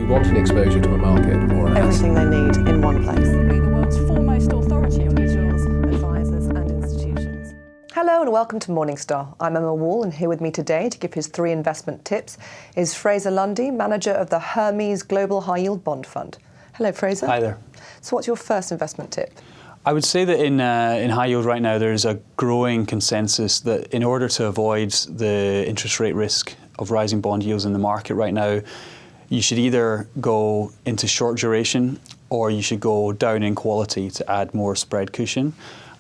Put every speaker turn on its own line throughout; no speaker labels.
want an exposure to a market or an
Everything they need in one place.
Being the world's foremost authority on individuals, advisors and institutions.
Hello and welcome to Morningstar. I'm Emma Wall, and here with me today to give his 3 investment tips is Fraser Lundy, manager of the Hermes Global High Yield Bond Fund. Hello, Fraser.
Hi there.
So what's your first investment tip?
I would say that in high yield right now there's a growing consensus that in order to avoid the interest rate risk of rising bond yields in the market right now, you should either go into short duration or you should go down in quality to add more spread cushion.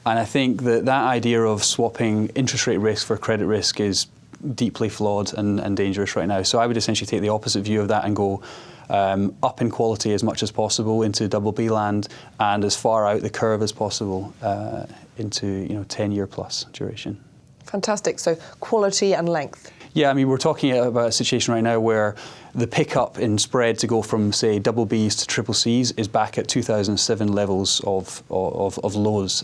And I think that idea of swapping interest rate risk for credit risk is deeply flawed and dangerous right now. So I would essentially take the opposite view of that and go up in quality as much as possible into double B land and as far out the curve as possible into 10-year plus duration.
Fantastic. So quality and length.
Yeah, I mean, we're talking about a situation right now where the pickup in spread to go from, say, double Bs to triple Cs is back at 2007 levels of lows.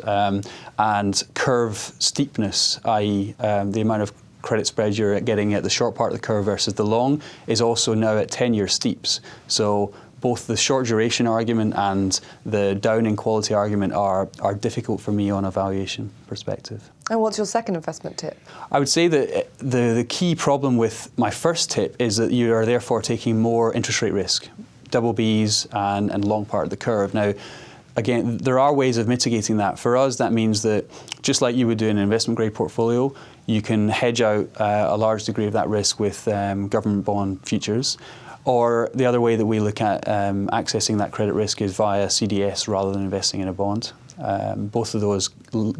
And curve steepness, i.e. The amount of credit spread you're getting at the short part of the curve versus the long, is also now at 10-year steeps. So both the short duration argument and the down in quality argument are difficult for me on a valuation perspective.
And what's your second investment tip?
I would say that the key problem with my first tip is that you are therefore taking more interest rate risk, double Bs and long part of the curve. Now, again, there are ways of mitigating that. For us, that means that just like you would do in an investment grade portfolio, you can hedge out a large degree of that risk with government bond futures. Or the other way that we look at accessing that credit risk is via CDS rather than investing in a bond. Both of those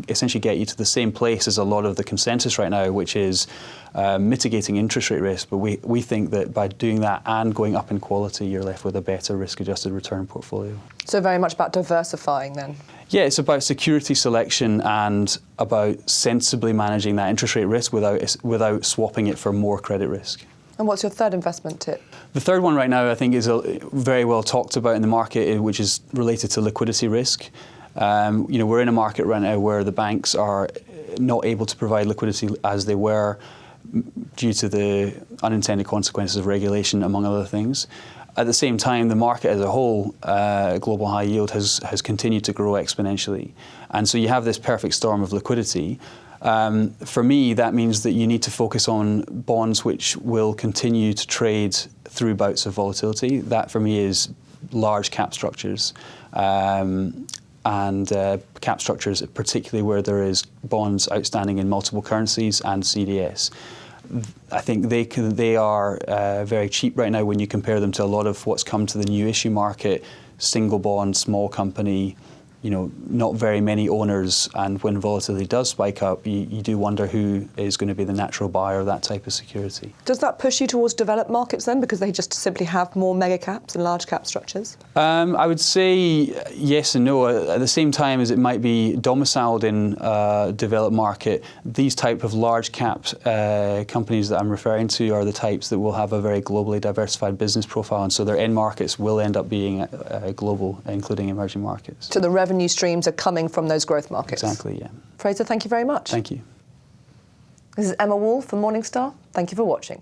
essentially get you to the same place as a lot of the consensus right now, which is mitigating interest rate risk. But we think that by doing that and going up in quality, you're left with a better risk-adjusted return portfolio.
So very much about diversifying then?
Yeah, it's about security selection and about sensibly managing that interest rate risk without swapping it for more credit risk.
And what's your third investment tip?
The third one right now I think is very well talked about in the market, which is related to liquidity risk. We're in a market right now where the banks are not able to provide liquidity as they were due to the unintended consequences of regulation, among other things. At the same time, the market as a whole, global high yield, has continued to grow exponentially. And so you have this perfect storm of liquidity. For me, that means that you need to focus on bonds which will continue to trade through bouts of volatility. That, for me, is large cap structures. And cap structures, particularly where there is bonds outstanding in multiple currencies and CDS. I think they are very cheap right now when you compare them to a lot of what's come to the new issue market, single bond, small company, not very many owners, and when volatility does spike up, you do wonder who is going to be the natural buyer of that type of security.
Does that push you towards developed markets then, because they just simply have more mega caps and large cap structures?
I would say yes and no. At the same time as it might be domiciled in a developed market, these type of large cap companies that I'm referring to are the types that will have a very globally diversified business profile, and so their end markets will end up being global, including emerging markets.
So the revenue streams are coming from those growth markets.
Exactly, yeah.
Fraser, thank you very much.
Thank you.
This is Emma Wall from Morningstar. Thank you for watching.